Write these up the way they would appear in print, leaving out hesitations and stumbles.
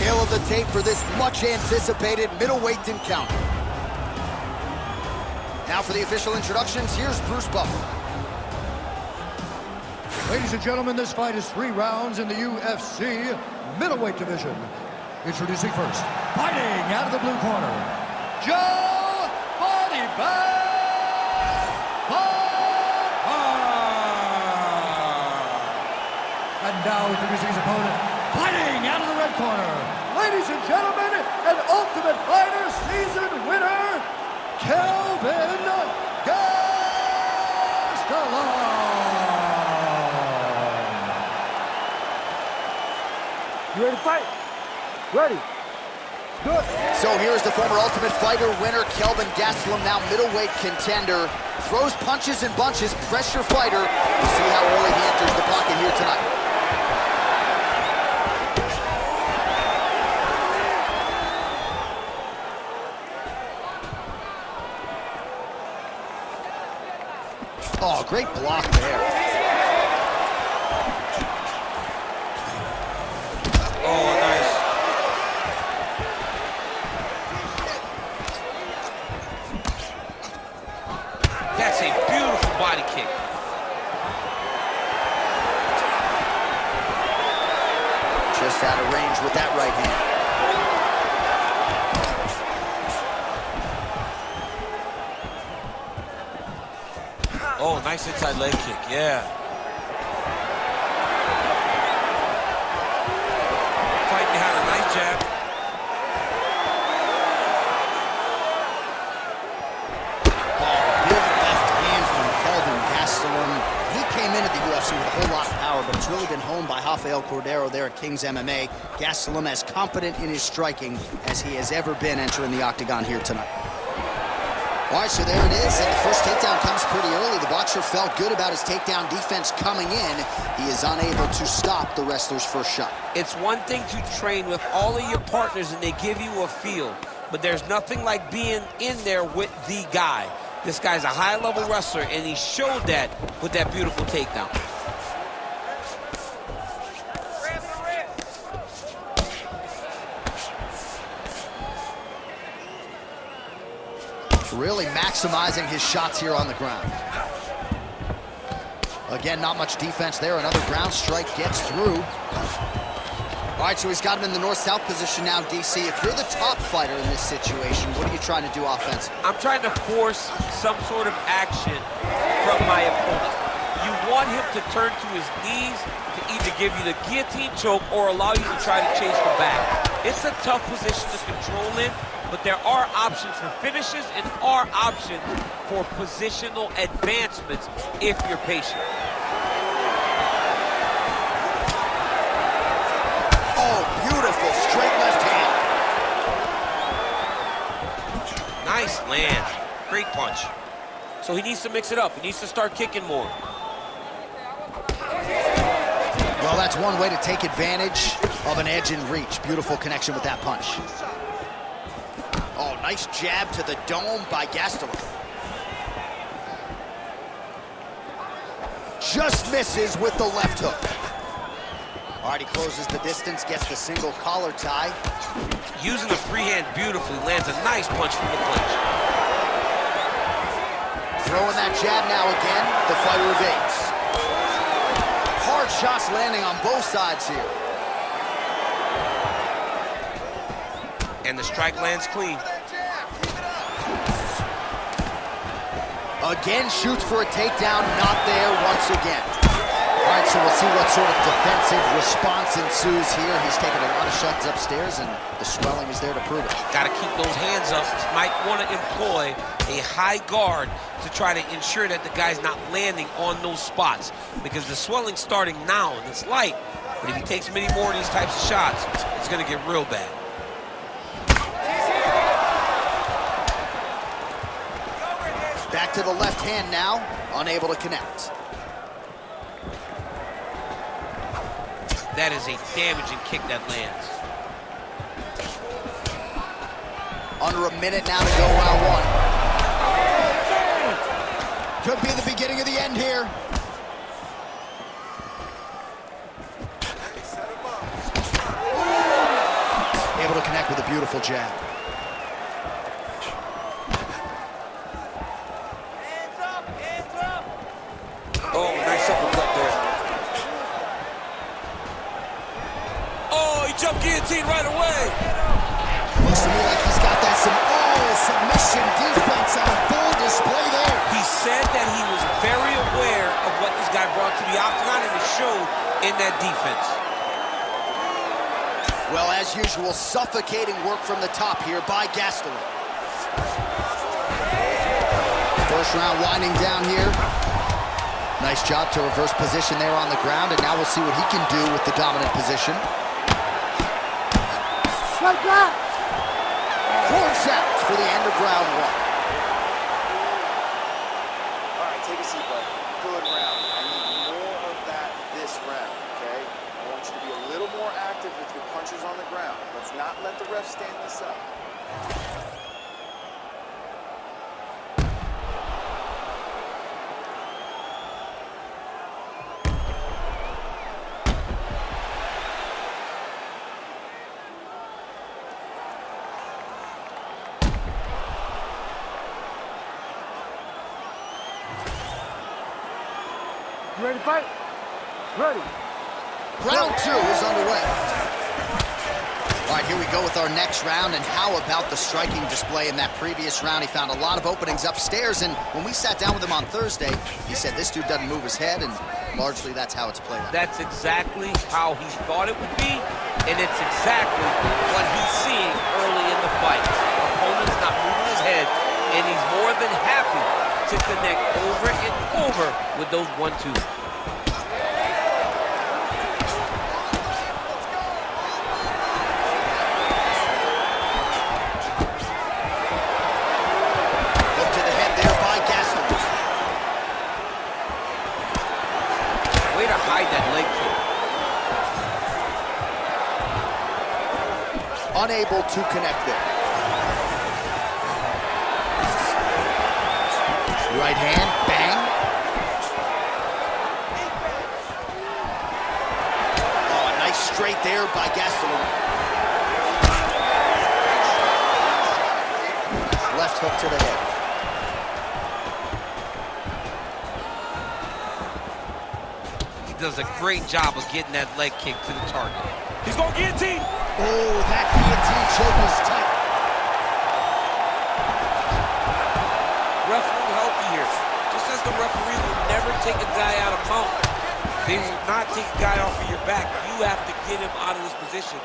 Tale of the tape for this much-anticipated middleweight encounter. Now for the official introductions, here's Bruce Buffer. Ladies and gentlemen, this fight is 3 rounds in the UFC Middleweight division. Introducing first, fighting out of the blue corner, Joe Pyfer. And now introducing his opponent, fighting out of the red corner, ladies and gentlemen, an Ultimate Fighter season winner, Kelvin Gastelum. You ready to fight? Ready. Good. So here's the former Ultimate Fighter winner, Kelvin Gastelum, now middleweight contender. Throws punches and bunches, pressure fighter. We'll see how early he enters the pocket here tonight. Oh, great block there. Oh, nice. That's a beautiful body kick. Just out of range with that right hand. Oh, nice inside leg kick, yeah. Fight behind a nice jab. Big left hand from Kelvin Gastelum. He came into the UFC with a whole lot of power, but it's really been honed by Rafael Cordero there at King's MMA. Gastelum as confident in his striking as he has ever been entering the octagon here tonight. All right, so there it is, and the first takedown comes pretty early. The boxer felt good about his takedown defense coming in. He is unable to stop the wrestler's first shot. It's one thing to train with all of your partners and they give you a feel, but there's nothing like being in there with the guy. This guy's a high-level wrestler, and he showed that with that beautiful takedown. Really maximizing his shots here on the ground. Again, not much defense there. Another ground strike gets through. All right, so he's got him in the north-south position now, DC. If you're the top fighter in this situation, what are you trying to do offensively? I'm trying to force some sort of action from my opponent. You want him to turn to his knees to either give you the guillotine choke or allow you to try to chase the back. It's a tough position to control in, but there are options for finishes and are options for positional advancements if you're patient. Oh, beautiful straight left hand. Nice land. Great punch. So he needs to mix it up. He needs to start kicking more. Well, that's one way to take advantage of an edge and reach. Beautiful connection with that punch. Oh, nice jab to the dome by Gastelum. Just misses with the left hook. All right, he closes the distance, gets the single collar tie. Using the free hand beautifully, lands a nice punch from the clinch. Throwing that jab now again, the fighter evades. Hard shots landing on both sides here. And the strike lands clean. Again, shoots for a takedown, not there once again. All right, so we'll see what sort of defensive response ensues here. He's taking a lot of shots upstairs, and the swelling is there to prove it. Got to keep those hands up. Might want to employ a high guard to try to ensure that the guy's not landing on those spots, because the swelling's starting now, and it's light. But if he takes many more of these types of shots, it's going to get real bad. Back to the left hand now, unable to connect. That is a damaging kick that lands. Under a minute now to go, round one. Could be the beginning of the end here. beautiful jab. Hands up, hands up. Oh, nice uppercut there. Oh, he jumped guillotine right away. Looks to me like he's got that submission defense on full display there. He said that he was very aware of what this guy brought to the octagon, and it showed in that defense. Well, as usual, suffocating work from the top here by Gastelum. First round winding down here. Nice job to reverse position there on the ground, and now we'll see what he can do with the dominant position. Right back. Force out for the end of round one. All right, take a seat, bud. Good round. I need more of that this round, okay? I want you to be a little more active with your punches on the ground. Let's not let the ref stand this up. You ready to fight? Ready. Round two is underway. All right, here we go with our next round, and how about the striking display in that previous round? He found a lot of openings upstairs, and when we sat down with him on Thursday, he said this dude doesn't move his head, and largely that's how it's played out. That's exactly how he thought it would be, and it's exactly what he's seeing early in the fight. Opponent's not moving his head, and he's more than happy to connect over and over with those 1-2s. Look to the head there by Gastelum. Way to hide that leg kick. Unable to connect there. Right hand, bang. Oh, a nice straight there by Gastelum. Left hook to the head. He does a great job of getting that leg kick to the target. He's going guillotine. Oh, that guillotine choke is tight. Ref will help you here. Just as the referee will never take a guy out of mount, they will not take a guy off of your back. You have to get him out of this position.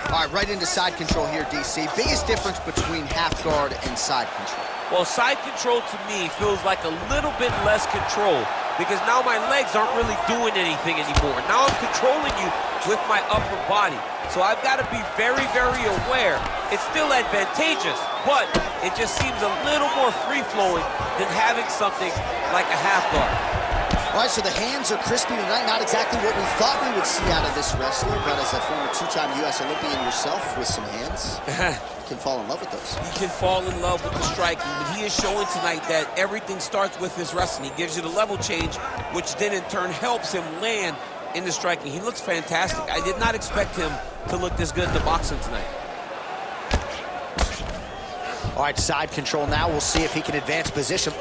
All right, right into side control here, DC. Biggest difference between half guard and side control. Well, side control to me feels like a little bit less control because now my legs aren't really doing anything anymore. Now I'm controlling you with my upper body. So I've got to be very, very aware. It's still advantageous, but it just seems a little more free-flowing than having something like a half guard. All right, so the hands are crispy tonight. Not exactly what we thought we would see out of this wrestler, but as a former two-time U.S. Olympian yourself with some hands, you can fall in love with those. He can fall in love with the striking, but he is showing tonight that everything starts with his wrestling. He gives you the level change, which then in turn helps him land in the striking. He looks fantastic. I did not expect him to look this good in the boxing tonight. All right, side control now. We'll see if he can advance position.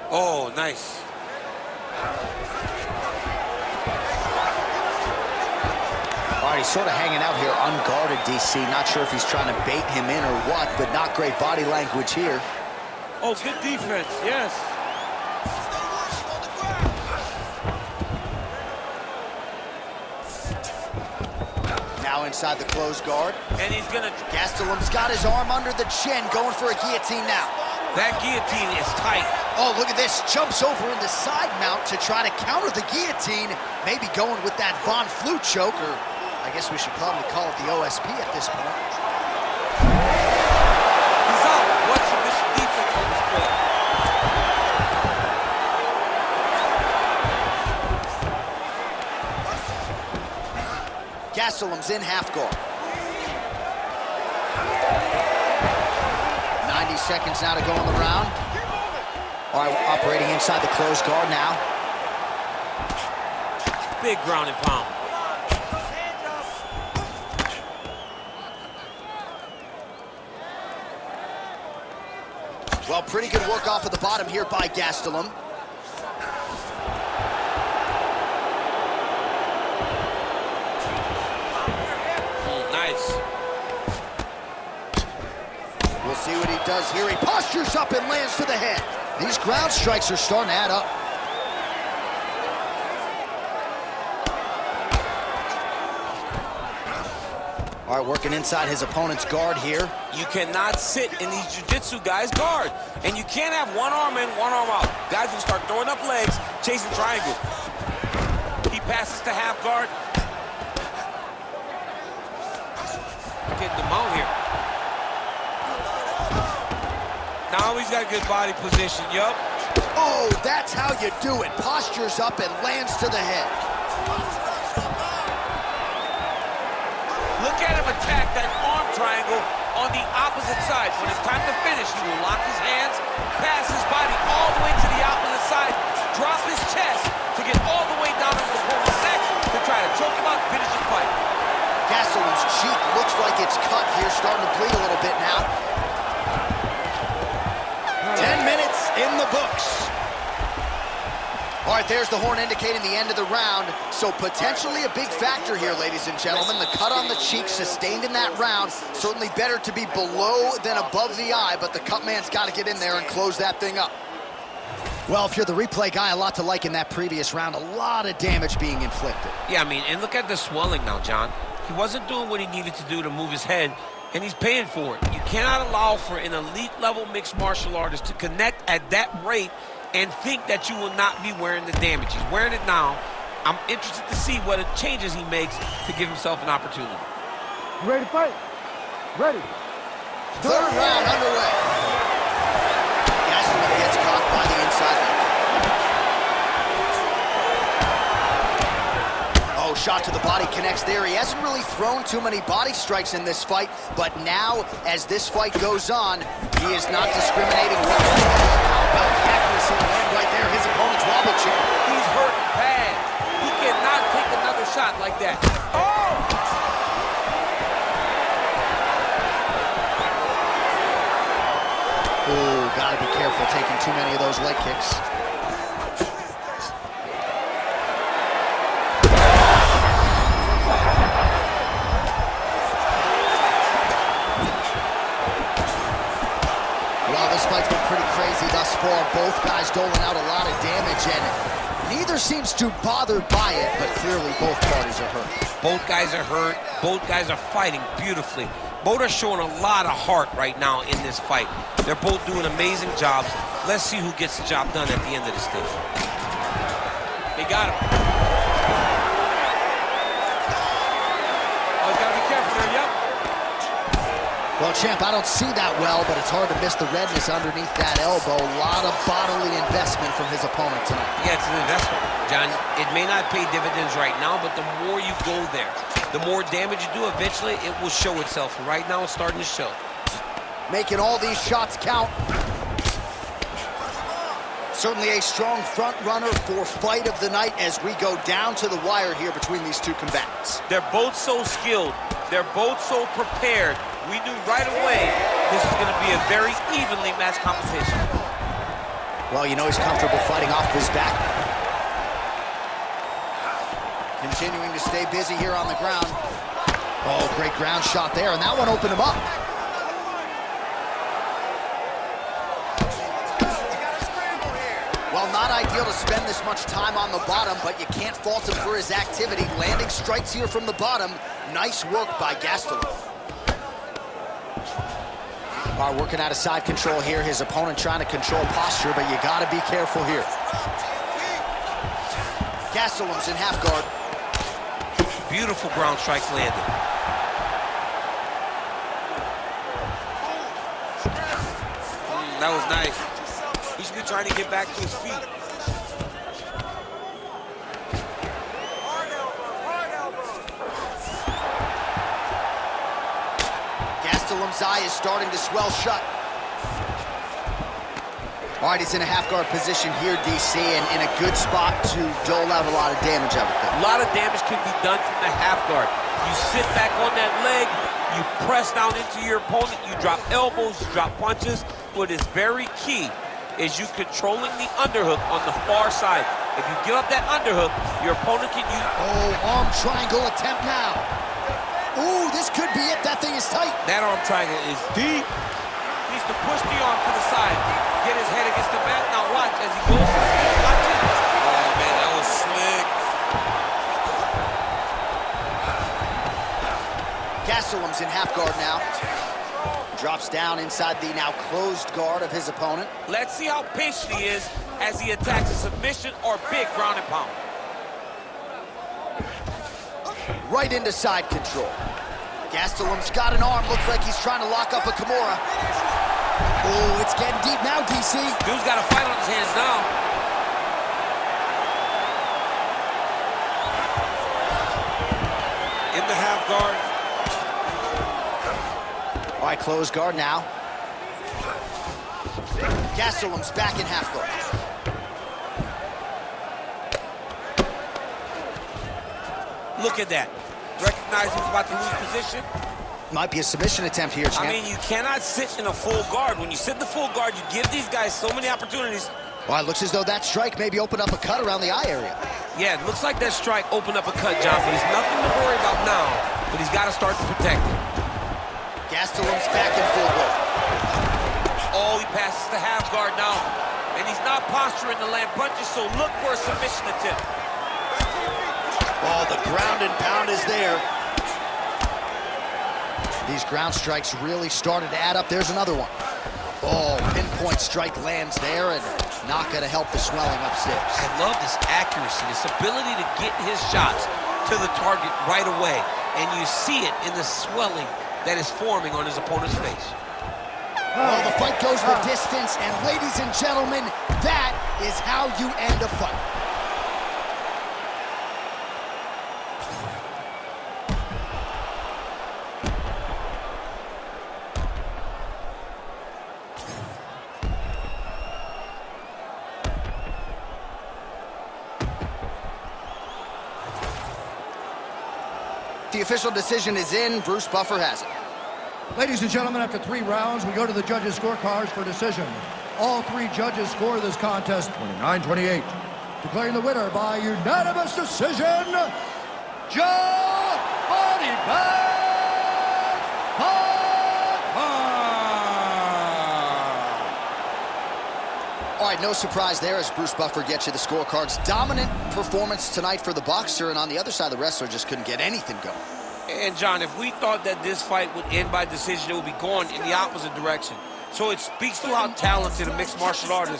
Oh, nice. All right, he's sort of hanging out here unguarded, DC. Not sure if he's trying to bait him in or what, but not great body language here. Oh, good defense, yes. Now inside the closed guard. And he's gonna... Gastelum's got his arm under the chin, going for a guillotine now. That guillotine is tight. Oh, look at this. Jumps over into side mount to try to counter the guillotine. Maybe going with that Von Flue choke, or I guess we should probably call it the OSP at this point. He's out. What submission defense on display? Gastelum's in half guard. 90 seconds now to go in the round. All right, operating inside the closed guard now. Big ground and pound. Well, pretty good work off of the bottom here by Gastelum. Nice. We'll see what he does here. He postures up and lands to the head. These ground strikes are starting to add up. All right, working inside his opponent's guard here. You cannot sit in these jiu-jitsu guys' guard. And you can't have one arm in, one arm out. Guys will start throwing up legs, chasing triangle. He passes to half guard. Getting the mount here. Now he's got a good body position, yup. Oh, that's how you do it. Postures up and lands to the head. Look at him attack that arm triangle on the opposite side. When it's time to finish, he will lock his hands, pass his body all the way to the opposite side, drop his chest to get all the way down to his opponent's neck to try to choke him out and finish his fight. Gastelum's cheek looks like it's cut here, starting to bleed a little bit now. 10 minutes in the books. All right, there's the horn indicating the end of the round. So potentially a big factor here, ladies and gentlemen. The cut on the cheek sustained in that round. Certainly better to be below than above the eye, but the cut man's got to get in there and close that thing up. Well, if you're the replay guy, a lot to like in that previous round. A lot of damage being inflicted. Yeah, I mean, and look at the swelling now, John. He wasn't doing what he needed to do to move his head, and he's paying for it. You cannot allow for an elite-level mixed martial artist to connect at that rate and think that you will not be wearing the damage. He's wearing it now. I'm interested to see what changes he makes to give himself an opportunity. You ready to fight? Ready. Third round underway. Gastelum gets caught by the inside leg. Oh, shot to the body connects there. He hasn't really thrown too many body strikes in this fight, but now, as this fight goes on, he is not discriminating. How about the accuracy and land right there? His opponent's wobble chair. He's hurt bad. He cannot take another shot like that. Oh! Ooh, gotta be careful taking too many of those leg kicks. Well, this fight's been pretty crazy thus far. Both guys doling out a lot of damage, and neither seems too bothered by it, but clearly both parties are hurt. Both guys are hurt. Both guys are fighting beautifully. Both are showing a lot of heart right now in this fight. They're both doing amazing jobs. Let's see who gets the job done at the end of this thing. They got him. Oh, he's got to be careful there, yep. Well, champ, I don't see that well, but it's hard to miss the redness underneath that elbow. A lot of bodily investment from his opponent tonight. Yeah, it's an investment, John. It may not pay dividends right now, but the more you go there, the more damage you do, eventually it will show itself. Right now, it's starting to show. Making all these shots count. Certainly a strong front runner for fight of the night as we go down to the wire here between these two combatants. They're both so skilled. They're both so prepared. We knew right away this is going to be a very evenly matched competition. Well, you know he's comfortable fighting off his back. Continuing to stay busy here on the ground. Oh, great ground shot there, and that one opened him up. Well, not ideal to spend this much time on the bottom, but you can't fault him for his activity. Landing strikes here from the bottom. Nice work by Gastelum. All right, working out of side control here. His opponent trying to control posture, but you got to be careful here. Gastelum's in half guard. Beautiful ground strikes landed. That was nice. He should be trying to get back to his feet. Gastelum's eye is starting to swell shut. All right, he's in a half-guard position here, DC, and in a good spot to dole out a lot of damage, I would think. A lot of damage can be done from the half guard. You sit back on that leg, you press down into your opponent, you drop elbows, you drop punches. What is very key is you controlling the underhook on the far side. If you give up that underhook, your opponent can use... Oh, arm triangle attempt now. Ooh, this could be it. That thing is tight. That arm triangle is deep. Needs to push the arm to the side. Get his head against the mat. Now watch as he goes. Watch it. Oh, man, that was slick. Gastelum's in half guard now. Drops down inside the now closed guard of his opponent. Let's see how patient he is as he attacks a submission or big ground and pound. Right into side control. Gastelum's got an arm. Looks like he's trying to lock up a Kimura. Oh, it's getting deep now, DC. Dude's got a fight on his hands now. In the half guard. All right, closed guard now. Gastelum's back in half guard. Look at that. Recognize he's about to lose position. Might be a submission attempt here, champ. I mean, you cannot sit in a full guard. When you sit in the full guard, you give these guys so many opportunities. Well, it looks as though that strike maybe opened up a cut around the eye area. Yeah, it looks like that strike opened up a cut, John, but there's nothing to worry about now, but he's got to start to protect it. Gastelum's back in full guard. Oh, he passes the half guard now, and he's not posturing to land punches, so look for a submission attempt. Oh, the ground and pound is there. These ground strikes really started to add up. There's another one. Oh, pinpoint strike lands there, and not going to help the swelling upstairs. I love this accuracy, this ability to get his shots to the target right away, and you see it in the swelling that is forming on his opponent's face. Well, the fight goes the distance, and ladies and gentlemen, that is how you end a fight. The official decision is in. Bruce Buffer has it. Ladies and gentlemen, after 3 rounds, we go to the judges' scorecards for decision. All 3 judges score this contest 29-28. Declaring the winner by unanimous decision, Joe Pyfer. All right, no surprise there as Bruce Buffer gets you the scorecards. Dominant performance tonight for the boxer, and on the other side, the wrestler just couldn't get anything going. And John, if we thought that this fight would end by decision, it would be going in the opposite direction. So it speaks to how talented a mixed martial artist